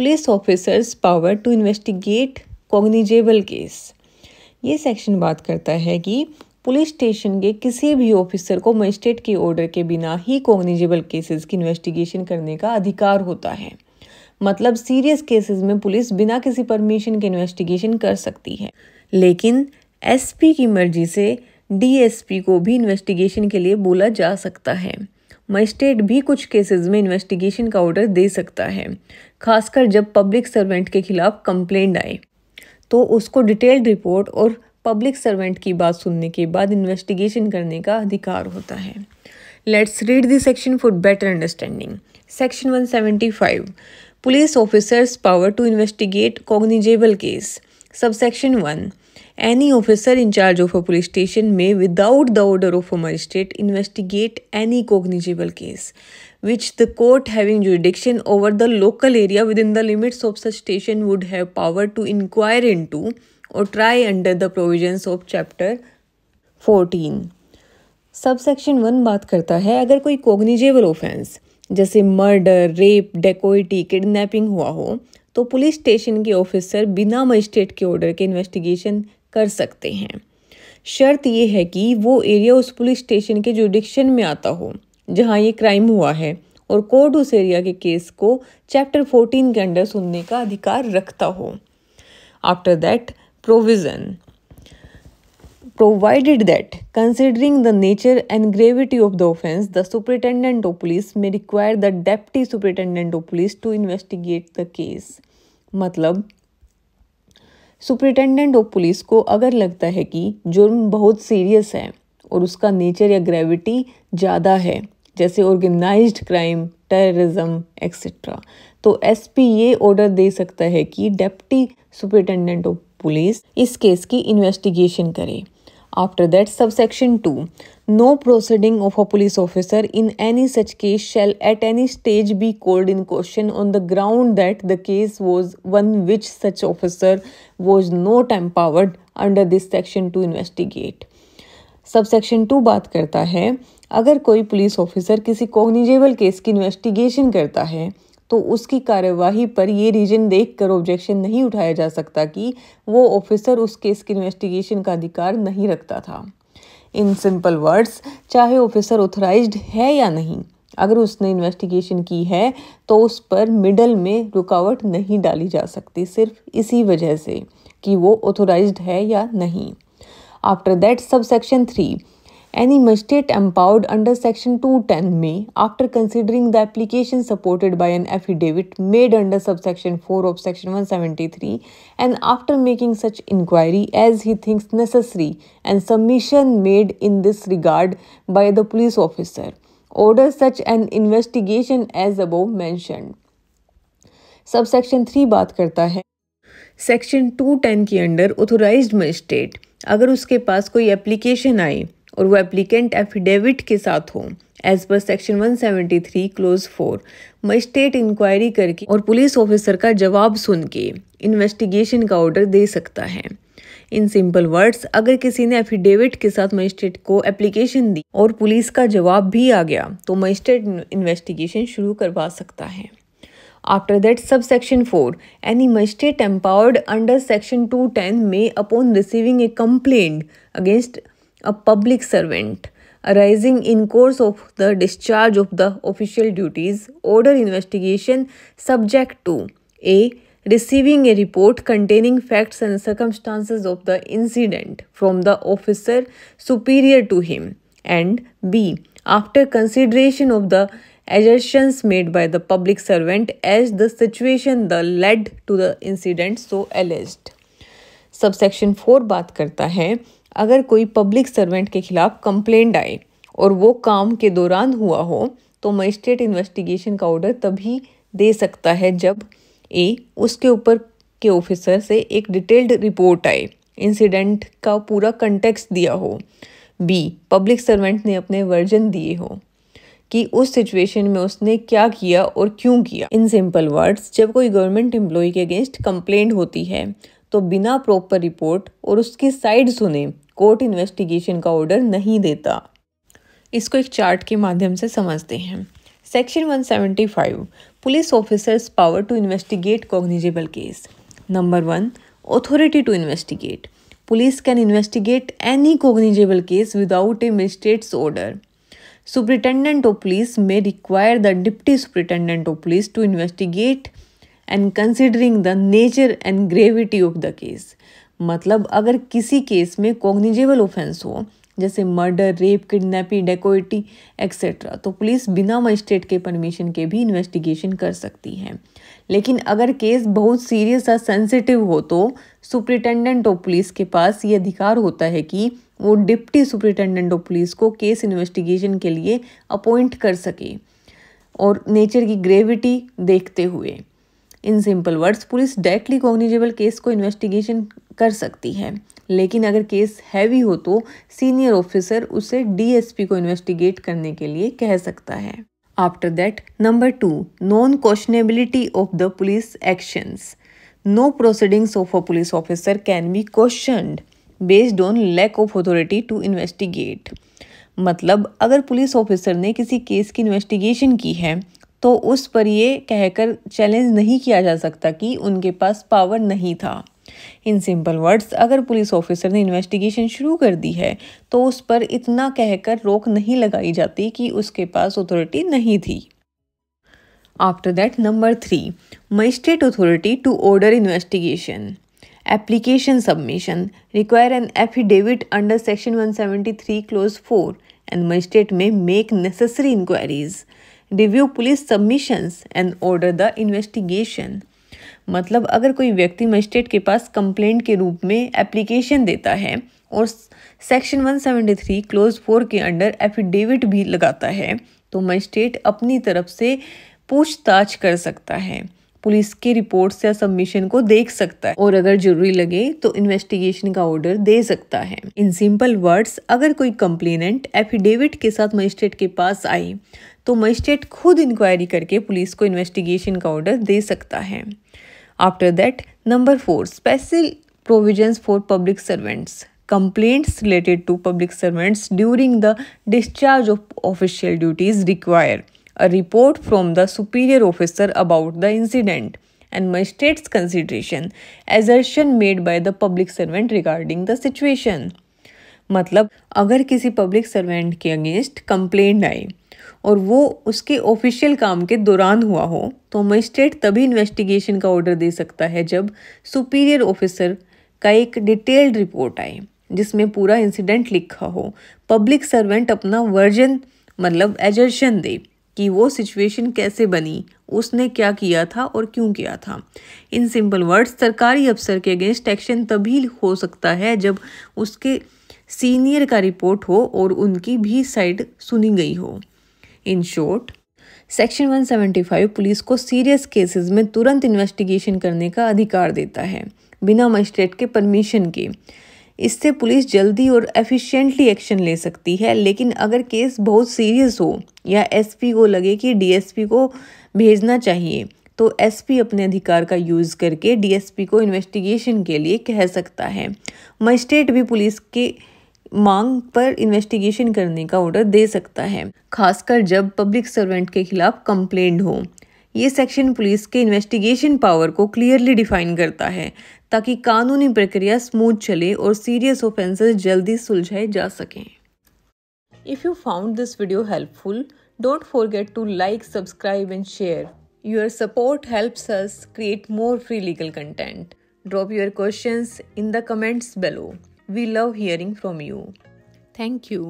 Police officers power to investigate cognizable case. ये section बात करता है कि पुलिस स्टेशन के किसी भी ऑफिसर को मजिस्ट्रेट के ऑर्डर के बिना ही कॉग्निजेबल केसेस की इन्वेस्टिगेशन करने का अधिकार होता है। मतलब सीरियस केसेस में पुलिस बिना किसी परमिशन के इन्वेस्टिगेशन कर सकती है, लेकिन एसपी की मर्जी से डीएसपी को भी इन्वेस्टिगेशन के लिए बोला जा सकता है। मजिस्ट्रेट भी कुछ केसेस में इन्वेस्टिगेशन का ऑर्डर दे सकता है, खासकर जब पब्लिक सर्वेंट के खिलाफ कंप्लेंट आए तो उसको डिटेल्ड रिपोर्ट और पब्लिक सर्वेंट की बात सुनने के बाद इन्वेस्टिगेशन करने का अधिकार होता है। Let's read the section for better understanding. Section 175 police officers power to investigate cognizable case. Subsection 1 any officer in charge of a police station may without the order of a magistrate investigate any cognizable case which the court having jurisdiction over the local area within the limits of such station would have power to inquire into or try under the provisions of chapter 14। Subsection 1 बात करता है अगर कोई cognizable offence जैसे murder, rape, dacoity, kidnapping हुआ हो तो police station के ऑफिसर बिना मजिस्ट्रेट के ऑर्डर के इन्वेस्टिगेशन कर सकते हैं। शर्त यह है कि वो एरिया उस पुलिस स्टेशन के जुरिडिक्शन में आता हो जहां ये क्राइम हुआ है और कोर्ट उस एरिया के केस को चैप्टर 14 के अंडर सुनने का अधिकार रखता हो। After that provision provided that considering the nature and gravity of the offense the superintendent of police may require the deputy superintendent of police to investigate the case। मतलब superintendent of police को अगर लगता है कि जुर्म बहुत serious है और उसका नेचर या ग्रेविटी ज़्यादा है, जैसे ऑर्गेनाइज्ड क्राइम, टेररिज्म एक्सेट्रा, तो एसपी ये ऑर्डर दे सकता है कि डेप्टी सुपरिटेंडेंट ऑफ पुलिस इस केस की इन्वेस्टिगेशन करे। After that, subsection 2 no proceeding of a police officer in any such case shall at any stage be called in question on the ground that the case was one which such officer was not empowered under this section to investigate। Subsection 2 बात करता है अगर कोई police officer किसी cognizable case की investigation करता है तो उसकी कार्यवाही पर ये रीजन देखकर ऑब्जेक्शन नहीं उठाया जा सकता कि वो ऑफिसर उस केस की इन्वेस्टिगेशन का अधिकार नहीं रखता था। इन सिंपल वर्ड्स, चाहे ऑफिसर ऑथराइज्ड है या नहीं, अगर उसने इन्वेस्टिगेशन की है तो उस पर मिडल में रुकावट नहीं डाली जा सकती, सिर्फ इसी वजह से कि वो ऑथराइज्ड है या नहीं। After that subsection 3 any magistrate empowered under section 210 may, after considering the application supported by an affidavit made under subsection 4 of section 173 and after making such inquiry as he thinks necessary and submission made in this regard by the police officer, order such an investigation as above mentioned। Subsection 3 बात करता है section 210 के under authorised magistrate अगर उसके पास कोई application आए और वो एप्लीकेंट एफिडेविट के साथ हो as per section 173 close 4, magistrate inquiry करके और पुलिस ऑफिसर का जवाब सुन के इन्वेस्टिगेशन का ऑर्डर दे सकता है। इन सिंपल वर्ड्स, अगर किसी ने एफिडेविट के साथ मजिस्ट्रेट को एप्लीकेशन दी और पुलिस का जवाब भी आ गया तो मजिस्ट्रेट इन्वेस्टिगेशन शुरू करवा सकता है। After that, subsection 4 any magistrate empowered under section 210 may, upon receiving a complaint against a public servant arising in course of the discharge of the official duties, order investigation subject to a receiving a report containing facts and circumstances of the incident from the officer superior to him, and b after consideration of the assertions made by the public servant as the situation that led to the incident so alleged। Subsection 4 बात करता है अगर कोई public servant के खिलाफ complaint आए और वो काम के दौरान हुआ हो तो मजिस्ट्रेट इन्वेस्टिगेशन का ऑर्डर तभी दे सकता है जब ए उसके ऊपर के ऑफिसर से एक डिटेल्ड रिपोर्ट आए, इंसिडेंट का पूरा कंटेक्स्ट दिया हो, बी पब्लिक सर्वेंट ने अपने वर्जन दिए हो कि उस सिचुएशन में उसने क्या किया और क्यों किया। इन सिंपल वर्ड्स, जब कोई गवर्नमेंट एम्प्लॉय के अगेंस्ट कंप्लेंट होती है तो बिना प्रॉपर रिपोर्ट और उसकी साइड सुने कोर्ट इन्वेस्टिगेशन का ऑर्डर नहीं देता। इसको एक चार्ट के माध्यम से समझते हैं। Section 175 Police officers' power to investigate cognizable case. Number 1 Authority to investigate. Police can investigate any cognizable case without a magistrate's order. Superintendent of police may require the deputy superintendent of police to investigate and considering the nature and gravity of the case. मतलब अगर किसी case में cognizable offence हो जैसे murder, rape, kidnapping, dacoity etcetera, तो police बिना magistrate के permission के भी इन्वेस्टिगेशन कर सकती है। लेकिन अगर केस बहुत सीरियस या सेंसिटिव हो तो सुपरिटेंडेंट ऑफ पुलिस के पास ये अधिकार होता है कि वो डिप्टी सुपरिटेंडेंट ऑफ पुलिस को केस इन्वेस्टिगेशन के लिए अपॉइंट कर सके और नेचर की ग्रेविटी देखते हुए। In simple words, police directly cognizable case को इन्वेस्टिगेशन कर सकती है, लेकिन अगर केस हैवी हो तो सीनियर ऑफिसर उसे डीएसपी को इन्वेस्टिगेट करने के लिए कह सकता है। After that, number 2 non questionability of the police actions. No proceedings of a police officer can be questioned based on lack of authority to investigate. मतलब अगर पुलिस ऑफिसर ने किसी केस की इन्वेस्टिगेशन की है तो उस पर ये कहकर चैलेंज नहीं किया जा सकता कि उनके पास पावर नहीं था। इन सिंपल वर्ड्स, अगर पुलिस ऑफिसर ने इन्वेस्टिगेशन शुरू कर दी है तो उस पर इतना कहकर रोक नहीं लगाई जाती कि उसके पास अथॉरिटी नहीं थी। After that, number 3 magistrate authority to order investigation. Application submission require an affidavit under section 173 clause 4 and magistrate may make necessary inquiries, review police submissions and order the investigation. मतलब अगर कोई व्यक्ति मजिस्ट्रेट के पास complaint के रूप में application देता है और सेक्शन 173 क्लोज 4 के अंडर एफिडेविट भी लगाता है तो मजिस्ट्रेट अपनी तरफ से पूछताछ कर सकता है, पुलिस के रिपोर्ट्स या सबमिशन को देख सकता है और अगर जरूरी लगे तो इन्वेस्टिगेशन का ऑर्डर दे सकता है। इन सिंपल वर्ड्स, अगर कोई कंप्लेनेंट एफिडेविट के साथ मजिस्ट्रेट के पास आए तो मजिस्ट्रेट खुद इंक्वायरी करके पुलिस को इन्वेस्टिगेशन का ऑर्डर दे सकता है। After that, number 4 special provisions for public servants. Complaints related to public servants during the discharge of official duties require a report from the superior officer about the incident and magistrate's consideration, assertion made by the public servant regarding the situation. मतलब अगर किसी public servant के against complaint आए और वो उसके official काम के दौरान हुआ हो तो मजिस्ट्रेट तभी इन्वेस्टिगेशन का ऑर्डर दे सकता है जब सुपीरियर ऑफिसर का एक डिटेल्ड रिपोर्ट आए जिसमें पूरा इंसिडेंट लिखा हो, पब्लिक सर्वेंट अपना वर्जन मतलब एजर्शन दे कि वो सिचुएशन कैसे बनी, उसने क्या किया था और क्यों किया था। इन सिंपल वर्ड्स, सरकारी अफसर के अगेंस्ट एक्शन तभी हो सकता है जब उसके सीनियर का रिपोर्ट हो और उनकी भी साइड सुनी गई हो। इन शॉर्ट, सेक्शन 175 पुलिस को सीरियस केसेस में तुरंत इन्वेस्टिगेशन करने का अधिकार देता है बिना मजिस्ट्रेट के परमिशन के। इससे पुलिस जल्दी और एफिशिएंटली एक्शन ले सकती है, लेकिन अगर केस बहुत सीरियस हो या एसपी को लगे कि डीएसपी को भेजना चाहिए तो एसपी अपने अधिकार का यूज़ करके डीएसपी को इन्वेस्टिगेशन के लिए कह सकता है। मजिस्ट्रेट भी पुलिस के मांग पर इन्वेस्टिगेशन करने का ऑर्डर दे सकता है, खासकर जब पब्लिक सर्वेंट के खिलाफ कंप्लेंट हो। ये सेक्शन पुलिस के इन्वेस्टिगेशन पावर को क्लियरली डिफाइन करता है ताकि कानूनी प्रक्रिया स्मूथ चले और सीरियस ऑफेंसेस जल्दी सुलझाए जा सकें। If you found this video helpful, don't forget to like, subscribe and share. Your support helps us create more free legal content. Drop your questions in the comments below. We love hearing from you. Thank you.